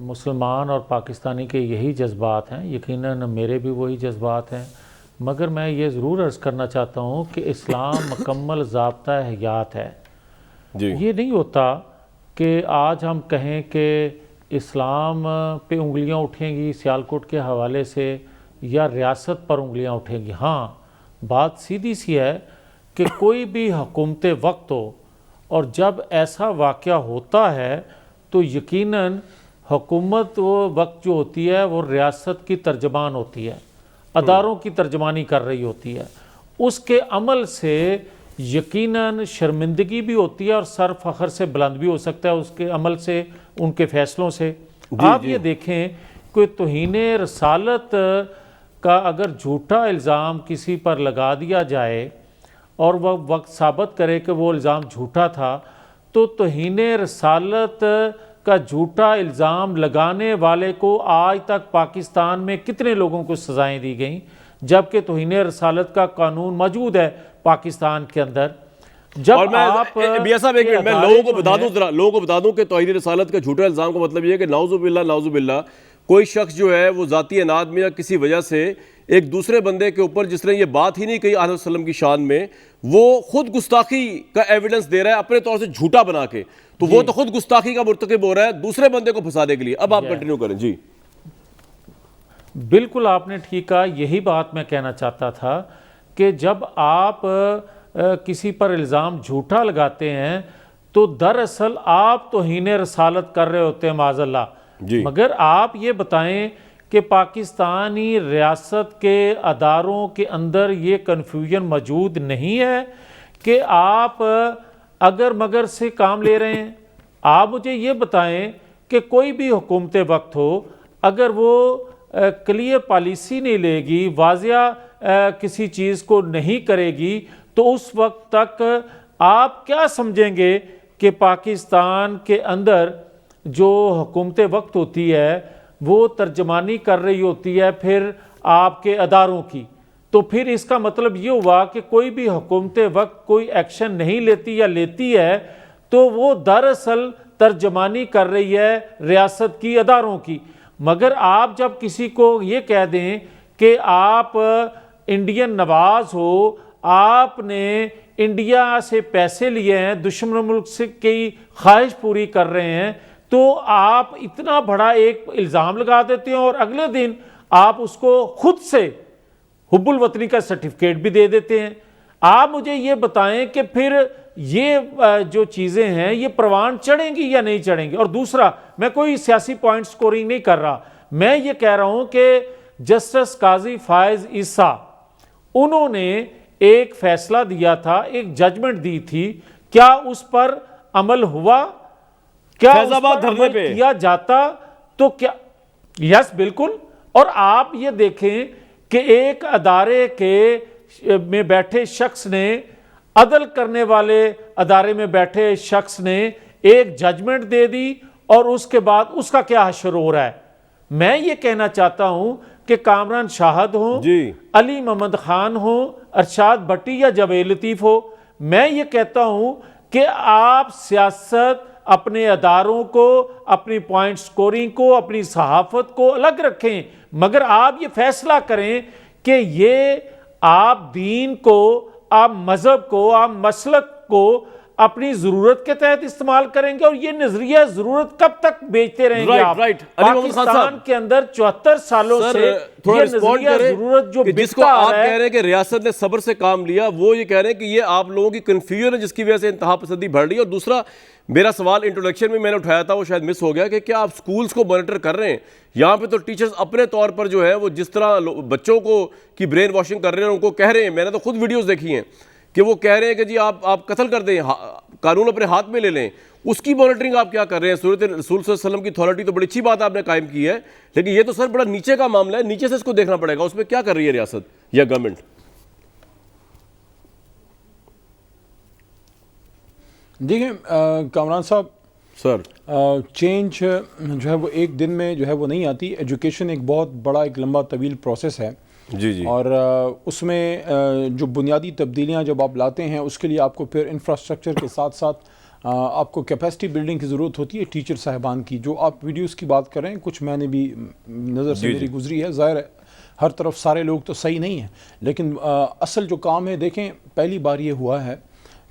مسلمان اور پاکستانی کے یہی جذبات ہیں, یقیناً میرے بھی وہی جذبات ہیں. مگر میں یہ ضرور عرض کرنا چاہتا ہوں کہ اسلام مکمل ضابطہ حیات ہے. یہ نہیں ہوتا کہ آج ہم کہیں کہ اسلام پہ انگلیاں اٹھیں گی سیالکوٹ کے حوالے سے یا ریاست پر انگلیاں اٹھیں گی. ہاں, بات سیدھی سی ہے کہ کوئی بھی حکومت وقت ہو اور جب ایسا واقعہ ہوتا ہے تو یقیناً حکومت وقت جو ہوتی ہے وہ ریاست کی ترجمان ہوتی ہے, اداروں کی ترجمانی کر رہی ہوتی ہے. اس کے عمل سے یقیناً شرمندگی بھی ہوتی ہے اور سر فخر سے بلند بھی ہو سکتا ہے اس کے عمل سے, ان کے فیصلوں سے. آپ یہ دیکھیں کہ توہین رسالت کا اگر جھوٹا الزام کسی پر لگا دیا جائے اور وہ وقت ثابت کرے کہ وہ الزام جھوٹا تھا, تو توہین رسالت کا جھوٹا الزام لگانے والے کو آج تک پاکستان میں کتنے لوگوں کو سزائیں دی گئیں, جبکہ توہین رسالت کا قانون موجود ہے پاکستان کے اندر. جب اور میں میاں صاحب ایک منٹ میں لوگوں کو بتا دوں کہ توہین رسالت کا جھوٹا الزام کا مطلب یہ ہے کہ نعوذ باللہ کوئی شخص جو ہے وہ ذاتی اناد میں یا کسی وجہ سے ایک دوسرے بندے کے اوپر جس نے یہ بات ہی نہیں کہی آدھا وسلم کی شان میں, وہ خود گستاخی کا ایویڈنس دے رہا ہے اپنے طور سے جھوٹا بنا کے, تو وہ تو خود گستاخی کا مرتکب ہو رہا ہے دوسرے بندے کو پھنسانے کے لیے. اب آپ کنٹینیو کریں. جی بالکل آپ نے ٹھیک کہا, یہی بات میں کہنا چاہتا تھا کہ جب آپ کسی پر الزام جھوٹا لگاتے ہیں تو دراصل آپ توہین رسالت کر رہے ہوتے ہیں معاذ اللہ. مگر آپ یہ بتائیں کہ پاکستانی ریاست کے اداروں کے اندر یہ کنفیوژن موجود نہیں ہے کہ آپ اگر مگر سے کام لے رہے ہیں؟ آپ مجھے یہ بتائیں کہ کوئی بھی حکومت وقت ہو, اگر وہ کلیئر پالیسی نہیں لے گی, واضح کسی چیز کو نہیں کرے گی, تو اس وقت تک آپ کیا سمجھیں گے کہ پاکستان کے اندر جو حکومت وقت ہوتی ہے وہ ترجمانی کر رہی ہوتی ہے پھر آپ کے اداروں کی. تو پھر اس کا مطلب یہ ہوا کہ کوئی بھی حکومت وقت کوئی ایکشن نہیں لیتی یا لیتی ہے تو وہ دراصل ترجمانی کر رہی ہے ریاست کی اداروں کی. مگر آپ جب کسی کو یہ کہہ دیں کہ آپ انڈین نواز ہو, آپ نے انڈیا سے پیسے لیے ہیں, دشمن ملک سے کی خواہش پوری کر رہے ہیں, تو آپ اتنا بڑا ایک الزام لگا دیتے ہیں اور اگلے دن آپ اس کو خود سے حب الوطنی کا سرٹیفکیٹ بھی دے دیتے ہیں. آپ مجھے یہ بتائیں کہ پھر یہ جو چیزیں ہیں یہ پروان چڑھیں گی یا نہیں چڑھیں گی؟ اور دوسرا, میں کوئی سیاسی پوائنٹ سکورنگ نہیں کر رہا, میں یہ کہہ رہا ہوں کہ جسٹس قاضی فائز عیسیٰ انہوں نے ایک فیصلہ دیا تھا, ایک ججمنٹ دی تھی, کیا اس پر عمل ہوا؟ کیا اس پر عمل کیا جاتا تو کیا؟ یس بالکل. اور آپ یہ دیکھیں کہ ایک ادارے کے میں بیٹھے شخص نے, عدل کرنے والے ادارے میں بیٹھے شخص نے ایک ججمنٹ دے دی اور اس کے بعد اس کا کیا حشر ہو رہا ہے. میں یہ کہنا چاہتا ہوں کہ کامران شاہد ہوں, علی محمد خان ہوں, ارشاد بھٹی یا جاوید لطیف ہو, میں یہ کہتا ہوں کہ آپ سیاست اپنے اداروں کو, اپنی پوائنٹ سکورنگ کو, اپنی صحافت کو الگ رکھیں, مگر آپ یہ فیصلہ کریں کہ یہ آپ دین کو, آپ مذہب کو, آپ مسلک کو اپنی ضرورت کے تحت استعمال کریں گے، اور یہ نظریہ ضرورت کب تک بیچتے رہیں گے آپ؟ رائٹ علی محمد خان پاکستان صاحب کے اندر 74 سالوں سے تھوڑا یہ رسپونڈ نظریہ کریں ضرورت جو کہ جس کو بکتا آ آپ رہا کہہ ہے، رہے ہیں کہ ریاست نے صبر سے کام لیا، وہ یہ کہہ رہے ہیں کہ یہ آپ لوگوں کی کنفیوژن ہے جس کی وجہ سے انتہا پسندی بڑھ رہی ہے۔ اور دوسرا میرا سوال انٹروڈکشن میں نے اٹھایا تھا، وہ شاید مس ہو گیا، کہ کیا آپ سکولز کو مانیٹر کر رہے ہیں؟ یہاں پہ تو ٹیچرز اپنے طور پر جو ہے وہ جس طرح بچوں کو کی برین واشنگ کر رہے ہیں، ان کو کہہ رہے ہیں، میں نے تو خود ویڈیوز دیکھی ہیں کہ وہ کہہ رہے ہیں کہ جی آپ قتل کر دیں، قانون اپنے ہاتھ میں لے لیں۔ اس کی مانیٹرنگ آپ کیا کر رہے ہیں؟ سورت رسول صلی اللہ علیہ وسلم کی اتھارٹی تو بڑی اچھی بات آپ نے قائم کی ہے، لیکن یہ تو سر بڑا نیچے کا معاملہ ہے، نیچے سے اس کو دیکھنا پڑے گا، اس میں کیا کر رہی ہے ریاست یا گورنمنٹ؟ دیکھیں کامران صاحب، سر چینج جو ہے وہ ایک دن میں جو ہے وہ نہیں آتی۔ ایجوکیشن ایک بہت بڑا ایک لمبا طویل پروسیس ہے، جی اور اس میں جو بنیادی تبدیلیاں جب آپ لاتے ہیں، اس کے لیے آپ کو پھر انفراسٹرکچر کے ساتھ ساتھ آپ کو کیپیسٹی بلڈنگ کی ضرورت ہوتی ہے ٹیچر صاحبان کی۔ جو آپ ویڈیوز کی بات کر رہے ہیں، کچھ میں نے بھی نظر سے میری گزری ہے، ظاہر ہے ہر طرف سارے لوگ تو صحیح نہیں ہیں، لیکن اصل جو کام ہے، دیکھیں پہلی بار یہ ہوا ہے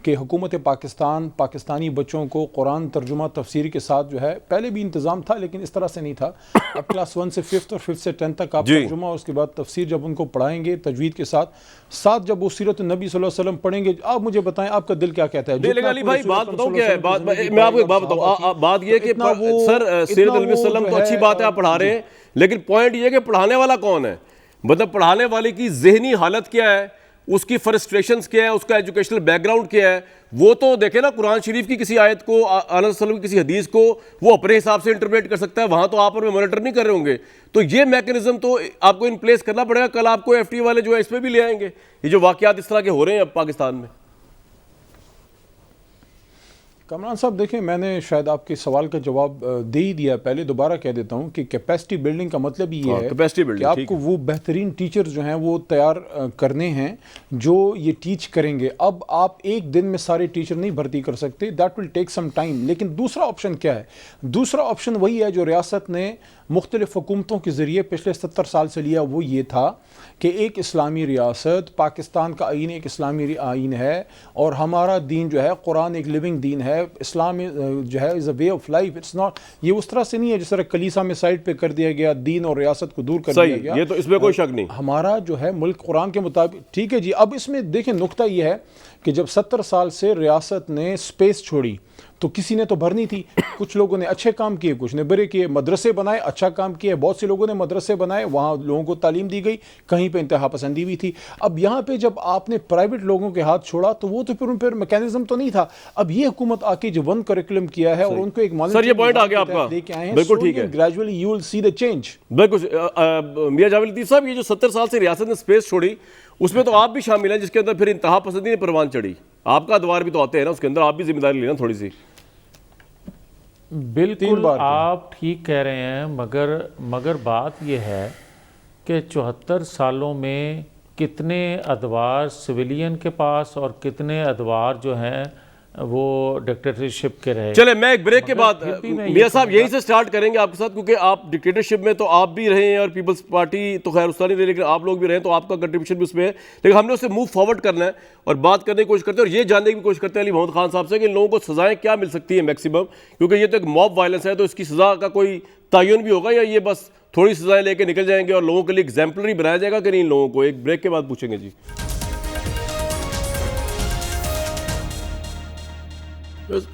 کہ حکومت پاکستان پاکستانی بچوں کو قرآن ترجمہ تفسیر کے ساتھ جو ہے، پہلے بھی انتظام تھا لیکن اس طرح سے نہیں تھا، اب کلاس 1 سے 5 اور 5 سے 10 تک آپ ترجمہ اور اس کے بعد تفسیر جب ان کو پڑھائیں گے تجوید کے ساتھ جب وہ سیرت النبی صلی اللہ علیہ وسلم پڑھیں گے، آپ مجھے بتائیں آپ کا دل کیا کہتا ہے؟ لیکن علی بھائی بات بتاؤں کیا ہے، میں آپ کو ایک بات بتاؤں، بات یہ کہ سر سیرت النبی صلی اللہ علیہ وسلم تو اچھی بات ہے آپ پڑھا رہے ہیں، لیکن پوائنٹ یہ ہے کہ پڑھانے والا کون ہے؟ مطلب پڑھانے والے کی ذہنی حالت کیا ہے، اس کی فرسٹریشنز کیا ہے، اس کا ایجوکیشنل بیک گراؤنڈ کیا ہے، وہ تو دیکھیں نا قرآن شریف کی کسی آیت کو، آنس صلی اللہ علیہ وسلم کی کسی حدیث کو وہ اپنے حساب سے انٹرپریٹ کر سکتا ہے، وہاں تو آپ اور میں مانیٹر نہیں کر رہے ہوں گے، تو یہ میکنزم تو آپ کو ان پلیس کرنا پڑے گا۔ کل آپ کو ایف ٹی والے جو ہے اس پہ بھی لے آئیں گے، یہ جو واقعات اس طرح کے ہو رہے ہیں اب پاکستان میں۔ کامران صاحب دیکھیں، میں نے شاید آپ کے سوال کا جواب دے ہی دیا، پہلے دوبارہ کہہ دیتا ہوں کہ کیپیسٹی بلڈنگ کا مطلب یہ ہے کہ آپ کو وہ بہترین ٹیچرز جو ہیں وہ تیار کرنے ہیں جو یہ ٹیچ کریں گے۔ اب آپ ایک دن میں سارے ٹیچر نہیں بھرتی کر سکتے، that will take some time, لیکن دوسرا آپشن کیا ہے؟ دوسرا آپشن وہی ہے جو ریاست نے مختلف حکومتوں کے ذریعے پچھلے 70 سال سے لیا، وہ یہ تھا کہ ایک اسلامی ریاست، پاکستان کا آئین ایک اسلامی آئین ہے، اور ہمارا دین جو ہے قرآن ایک لیونگ دین ہے، اسلام جو ہے is a way of life, it's not, یہ اس طرح سے نہیں ہے جس طرح کلیسا میں سائڈ پہ کر دیا گیا، دین اور ریاست کو دور کر دیا گیا۔ یہ تو اس میں کوئی شک نہیں، ہمارا جو ہے ملک قرآن کے مطابق ٹھیک ہے جی۔ اب اس میں دیکھیں نقطہ یہ ہے کہ جب 70 سال سے ریاست نے سپیس چھوڑی تو کسی نے تو بھرنی تھی، کچھ لوگوں نے اچھے کام کیے، کچھ نے برے کیے، مدرسے بنائے، اچھا کام کیا، بہت سے لوگوں نے مدرسے بنائے، وہاں لوگوں کو تعلیم دی گئی، کہیں پہ انتہا پسندی بھی تھی۔ اب یہاں پہ جب آپ نے پرائیویٹ لوگوں کے ہاتھ چھوڑا تو وہ تو پھر میکینزم تو نہیں تھا۔ اب یہ حکومت آ کے جو ون کریکولم کیا ہے اور ان کو ایک سر یہ پوائنٹ آ گیا آپ کا، لے کے آئے ہیں، بالکل ٹھیک ہے، gradually you will see the change. بالکل میاں جاوید لطیف صاحب، یہ جو 70 سال سے ریاست نے سپیس چھوڑی اس میں تو آپ بھی شامل ہیں، جس کے اندر پھر انتہا پسندی نے پروان چڑھی، آپ کا ادوار بھی تو آتے ہیں نا اس کے اندر، آپ بھی ذمہ داری لینا تھوڑی سی۔ بالکل آپ ٹھیک کہہ رہے ہیں، مگر بات یہ ہے کہ 74 سالوں میں کتنے ادوار سویلین کے پاس اور کتنے ادوار جو ہیں وہ ڈکٹیٹرشپ کے رہے۔ چلے میں ایک بریک کے بعد میاں صاحب یہیں سے سٹارٹ کریں گے آپ کے ساتھ، کیونکہ آپ ڈکٹیٹرشپ میں تو آپ بھی رہے ہیں اور پیپلز پارٹی تو خیر اس طرح نہیں رہے، لیکن آپ لوگ بھی رہے ہیں تو آپ کا کنٹریبیوشن بھی اس میں ہے، لیکن ہم نے اسے موو فارورڈ کرنا ہے اور بات کرنے کی کوشش کرتے ہیں اور یہ جاننے کی کوشش کرتے ہیں علی محمد خان صاحب سے کہ ان لوگوں کو سزائیں کیا مل سکتی ہیں میکسیمم، کیونکہ یہ تو ایک موب وائلنس ہے، تو اس کی سزا کا کوئی تعین بھی ہوگا یا یہ بس تھوڑی سزائیں لے کے نکل جائیں گے اور لوگوں کے لیے ایگزامپلری بنایا جائے گا کہ نہیں ان لوگوں کو؟ ایک بریک کے بعد پوچھیں گے جی۔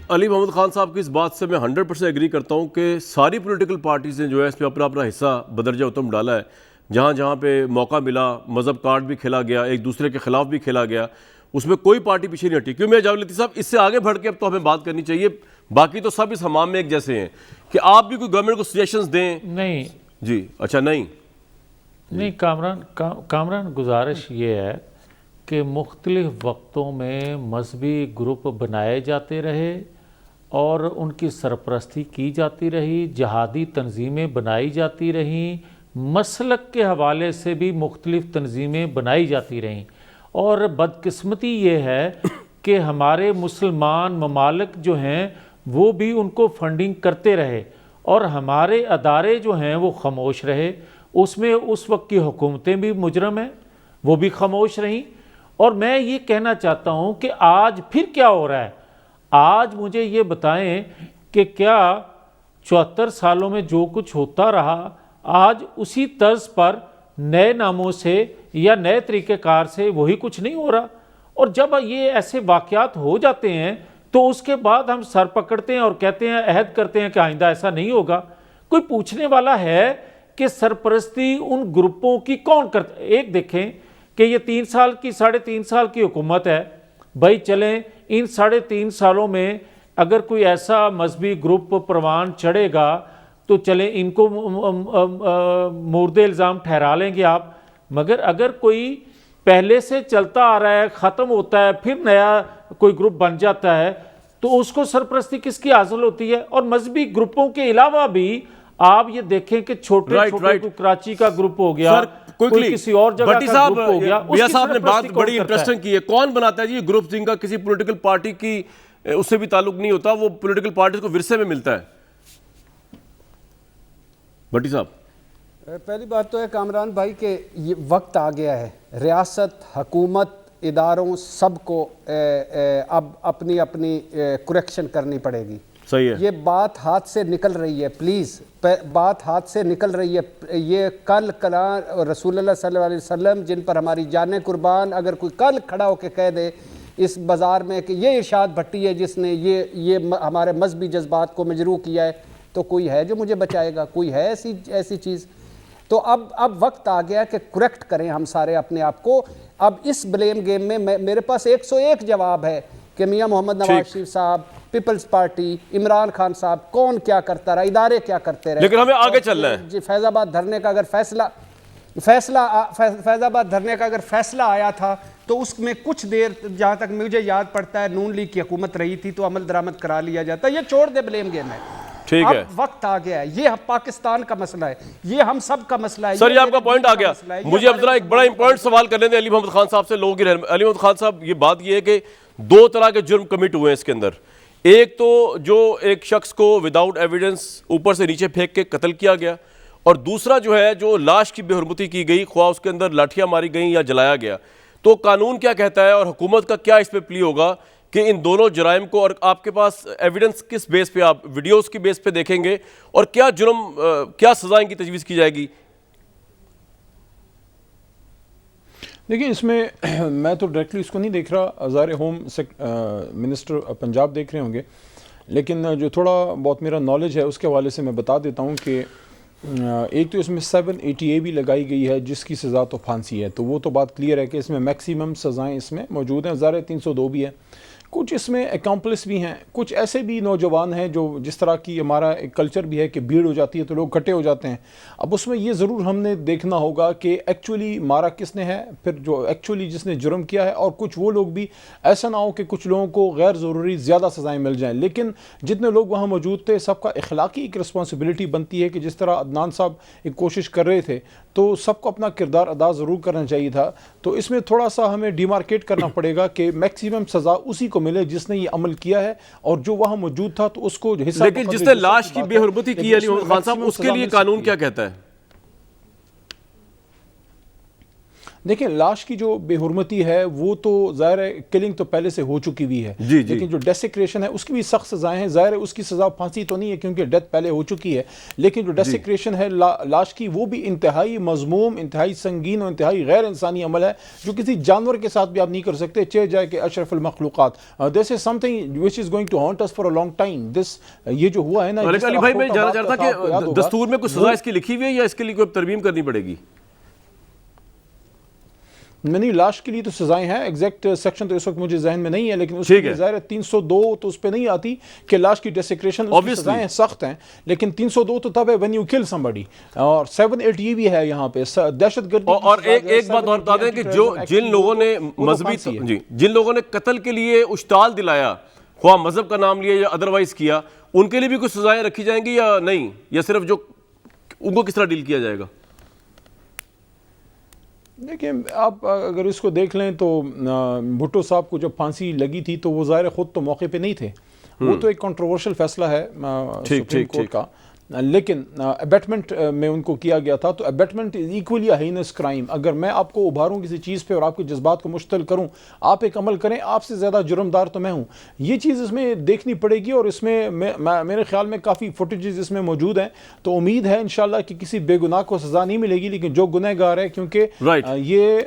علی محمد خان صاحب کی اس بات سے میں 100% ایگری کرتا ہوں کہ ساری پولیٹیکل پارٹیز نے جو ہے اس پہ اپنا حصہ بدرجہ اتم ڈالا ہے، جہاں پہ موقع ملا مذہب کارڈ بھی کھیلا گیا، ایک دوسرے کے خلاف بھی کھیلا گیا، اس میں کوئی پارٹی پیچھے نہیں ہٹی۔ کیوں میں جاوید لطیف صاحب اس سے آگے بڑھ کے اب تو ہمیں بات کرنی چاہیے، باقی تو سب اس حمام میں ایک جیسے ہیں، کہ آپ بھی کوئی گورنمنٹ کو سجیشنز دیں۔ نہیں جی اچھا نہیں کامران گزارش یہ ہے کہ مختلف وقتوں میں مذہبی گروپ بنائے جاتے رہے اور ان کی سرپرستی کی جاتی رہی، جہادی تنظیمیں بنائی جاتی رہیں، مسلک کے حوالے سے بھی مختلف تنظیمیں بنائی جاتی رہیں، اور بدقسمتی یہ ہے کہ ہمارے مسلمان ممالک جو ہیں وہ بھی ان کو فنڈنگ کرتے رہے اور ہمارے ادارے جو ہیں وہ خاموش رہے۔ اس میں اس وقت کی حکومتیں بھی مجرم ہیں، وہ بھی خاموش رہیں۔ اور میں یہ کہنا چاہتا ہوں کہ آج پھر کیا ہو رہا ہے؟ آج مجھے یہ بتائیں کہ کیا 74 سالوں میں جو کچھ ہوتا رہا آج اسی طرز پر نئے ناموں سے یا نئے طریقہ کار سے وہی کچھ نہیں ہو رہا؟ اور جب یہ ایسے واقعات ہو جاتے ہیں تو اس کے بعد ہم سر پکڑتے ہیں اور کہتے ہیں، عہد کرتے ہیں کہ آئندہ ایسا نہیں ہوگا۔ کوئی پوچھنے والا ہے کہ سرپرستی ان گروپوں کی کون کرتا ہے؟ ایک دیکھیں کہ یہ 3 سال کی 3.5 سال کی حکومت ہے، بھائی چلیں ان 3.5 سالوں میں اگر کوئی ایسا مذہبی گروپ پروان چڑھے گا تو چلیں ان کو مورد الزام ٹھہرا لیں گے آپ، مگر اگر کوئی پہلے سے چلتا آ رہا ہے، ختم ہوتا ہے، پھر نیا کوئی گروپ بن جاتا ہے تو اس کو سرپرستی کس کی حاصل ہوتی ہے؟ اور مذہبی گروپوں کے علاوہ بھی آپ یہ دیکھیں کہ چھوٹے چھوٹے کراچی کا گروپ ہو گیا، کوئی کسی اور جگہ کا گروپ ہو گیا، بھیا صاحب نے بات بڑی انٹرسٹنگ کی ہے، کون بناتا ہے جی یہ گروپ جن کا کسی پولیٹیکل پارٹی کی اس سے بھی تعلق نہیں ہوتا، وہ پولیٹیکل پارٹیز کو ورثے میں ملتا ہے؟ بھٹی صاحب، پہلی بات تو ہے کامران بھائی کہ یہ وقت آ گیا ہے، ریاست، حکومت، اداروں سب کو اب اپنی کریکشن کرنی پڑے گی۔ صحیح ہے، یہ بات ہاتھ سے نکل رہی ہے، پلیز بات ہاتھ سے نکل رہی ہے۔ یہ کل کلام رسول اللہ صلی اللہ علیہ وسلم جن پر ہماری جانیں قربان، اگر کوئی کل کھڑا ہو کے کہہ دے اس بازار میں کہ یہ ارشاد بھٹی ہے جس نے یہ ہمارے مذہبی جذبات کو مجروح کیا ہے، تو کوئی ہے جو مجھے بچائے گا؟ کوئی ہے ایسی چیز؟ تو اب وقت آ گیا کہ کریکٹ کریں ہم سارے اپنے آپ کو۔ اب اس بلیم گیم میں میرے پاس 101 جواب ہے کہ میاں محمد نواز شریف صاحب، پیپلز پارٹی، عمران خان صاحب، کون کیا کرتا رہا، ادارے کیا کرتے رہے، لیکن ہمیں آگے چلنا ہے۔ جی فیض آباد دھرنے کا اگر فیض آباد دھرنے کا اگر فیصلہ آیا تھا تو اس میں کچھ دیر، جہاں تک مجھے یاد پڑتا ہے، نون لیگ کی حکومت رہی تھی تو عمل درآمد کرا لیا جاتا۔ یہ چھوڑ دے بلیم گیم ہے، اب وقت آ گیا ہے، یہ پاکستان کا مسئلہ ہے، یہ ہم سب کا مسئلہ ہے۔ سر یہ آپ کا پوائنٹ آ گیا، مجھے اب ذرا ایک بڑا امپورٹنٹ سوال کرنے دیں علی محمد خان صاحب سے، لوگوں کی رہنمائی۔ علی محمد خان صاحب، یہ بات یہ ہے کہ 2 طرح کے جرم کمٹ ہوئے ہیں اس کے اندر، ایک تو جو ایک شخص کو وداؤٹ ایویڈنس اوپر سے نیچے پھینک کے قتل کیا گیا، اور دوسرا جو ہے جو لاش کی بے حرمتی کی گئی، خواہ اس کے اندر لاٹھیاں ماری گئیں یا جلایا گیا۔ تو قانون کیا کہتا ہے اور حکومت کا کیا اس پہ پلی ہوگا کہ ان دونوں جرائم کو، اور آپ کے پاس ایویڈنس کس بیس پہ، آپ ویڈیوز کی بیس پہ دیکھیں گے، اور کیا جرم، کیا سزا ان کی تجویز کی جائے گی؟ دیکھیں اس میں میں تو ڈائریکٹلی اس کو نہیں دیکھ رہا، ظاہر ہوم منسٹر پنجاب دیکھ رہے ہوں گے، لیکن جو تھوڑا بہت میرا نالج ہے اس کے حوالے سے میں بتا دیتا ہوں کہ ایک تو اس میں 780A بھی لگائی گئی ہے جس کی سزا تو پھانسی ہے، تو وہ تو بات کلیئر ہے کہ اس میں میکسیمم سزائیں اس میں موجود ہیں۔ ظاہر 302 بھی ہے، کچھ اس میں اکامپلس بھی ہیں، کچھ ایسے بھی نوجوان ہیں جو جس طرح کی ہمارا ایک کلچر بھی ہے کہ بھیڑ ہو جاتی ہے تو لوگ اکٹھے ہو جاتے ہیں۔ اب اس میں یہ ضرور ہم نے دیکھنا ہوگا کہ ایکچولی مارا کس نے ہے، پھر جو ایکچولی جس نے جرم کیا ہے، اور کچھ وہ لوگ بھی ایسا نہ ہو کہ کچھ لوگوں کو غیر ضروری زیادہ سزائیں مل جائیں، لیکن جتنے لوگ وہاں موجود تھے سب کا اخلاقی ایک رسپانسبلٹی بنتی ہے کہ جس طرح عدنان صاحب ایک کوشش کر رہے تھے تو سب کو اپنا کردار ادا ضرور کرنا چاہیے تھا۔ تو اس میں تھوڑا سا ہمیں ڈیمارکیٹ کرنا پڑے گا کہ میکسیمم سزا اسی کو ملے جس نے یہ عمل کیا ہے، اور جو وہاں موجود تھا تو اس کو حصہ، لیکن جس نے لاش کی بے حرمتی کی ہے علی محمد خان صاحب، اس کے لیے قانون کیا کہتا ہے؟ دیکھیں لاش کی جو بے حرمتی ہے وہ تو ظاہر ہے کلنگ تو پہلے سے ہو چکی ہوئی ہے، لیکن جو ڈیسیکریشن ہے اس کی بھی سخت سزائیں ہیں۔ ظاہر ہے اس کی سزا پھانسی تو نہیں ہے کیونکہ ڈیتھ پہلے ہو چکی ہے، لیکن جو ڈیسیکریشن ہے لاش کی وہ بھی انتہائی مذموم، انتہائی سنگین اور انتہائی غیر انسانی عمل ہے جو کسی جانور کے ساتھ بھی آپ نہیں کر سکتے، چاہے جائے کہ اشرف المخلوقات۔ This is something which is going to haunt us for a long time. This یہ جو ہوا ہے نا، علی بھائی میں جاننا چاہتا تھا کہ دستور میں کوئی سزا اس کی لکھی ہوئی ہے یا اس کے لیے کوئی ترمیم کرنی پڑے گی؟ نہیں، لاش کے لیے تو سزائیں ہیں، ایگزیکٹ سیکشن تو اس وقت مجھے ذہن میں نہیں ہے، لیکن اس کی ظاہر 302 تو اس پہ نہیں آتی کہ لاش کی ڈیسیکریشن، اس کی سزائیں سخت ہیں، لیکن 302 تو تب ہے when you kill somebody، اور 780 بھی ہے یہاں پہ دہشت گردی۔ اور ایک بات اور بتا دیں کہ جن لوگوں نے مذہبی، جن لوگوں نے قتل کے لیے اشتعال دلایا، خواہ مذہب کا نام لیا یا ادروائز کیا، ان کے لیے بھی کچھ سزائیں رکھی جائیں گی یا نہیں، یا صرف جو ان کو کس طرح ڈیل کیا جائے گا؟ دیکھیں آپ اگر اس کو دیکھ لیں تو بھٹو صاحب کو جب پھانسی لگی تھی تو وہ ظاہر خود تو موقع پہ نہیں تھے، وہ تو ایک کنٹروورشل فیصلہ ہے سپریم کورٹ کا، لیکن ابیٹمنٹ میں ان کو کیا گیا تھا. تو ابیٹمنٹ از ایکولی ہینس کرائم. اگر میں آپ کو ابھاروں کسی چیز پہ اور آپ کے جذبات کو مشتعل کروں, آپ ایک عمل کریں, آپ سے زیادہ جرمدار تو میں ہوں. یہ چیز اس میں دیکھنی پڑے گی, اور اس میں میرے خیال میں کافی فوٹیجز اس میں موجود ہیں. تو امید ہے انشاءاللہ کہ کسی بے گناہ کو سزا نہیں ملے گی, لیکن جو گنہ گار ہے, کیونکہ یہ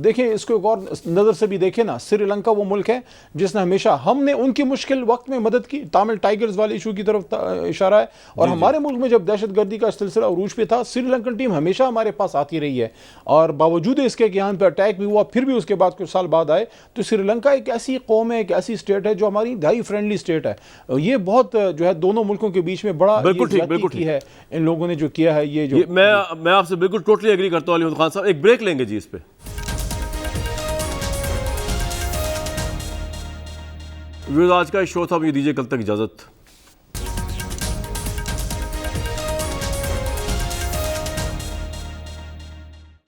دیکھیں اس کو ایک اور نظر سے بھی دیکھیں نا, سری لنکا وہ ملک ہے جس نے ہمیشہ, ہم نے ان کی مشکل وقت میں مدد کی, تامل ٹائیگرز والے ایشو کی طرف اشارہ ہے, اور ہمارے ملک میں جب دہشت گردی کا سلسلہ عروج پہ تھا, سری لنکن ٹیم ہمیشہ ہمارے پاس آتی رہی ہے, اور باوجود اس کے کہ یہاں پہ اٹیک بھی ہوا, پھر بھی اس کے بعد کچھ سال بعد آئے. تو سری لنکا ایک ایسی قوم ہے, ایک ایسی اسٹیٹ ہے جو ہماری انتہائی فرینڈلی اسٹیٹ ہے. یہ بہت جو ہے دونوں ملکوں کے بیچ میں بڑا زیادتی کی ہے ان لوگوں نے جو کیا ہے. یہ جو میں آپ سے بالکل ٹوٹلی ایگری کرتا ہوں علی محمد خان صاحب. ایک بریک لیں گے جی اس پہ. آج کا شو تھا, مجھے دیجیے کل تک اجازت.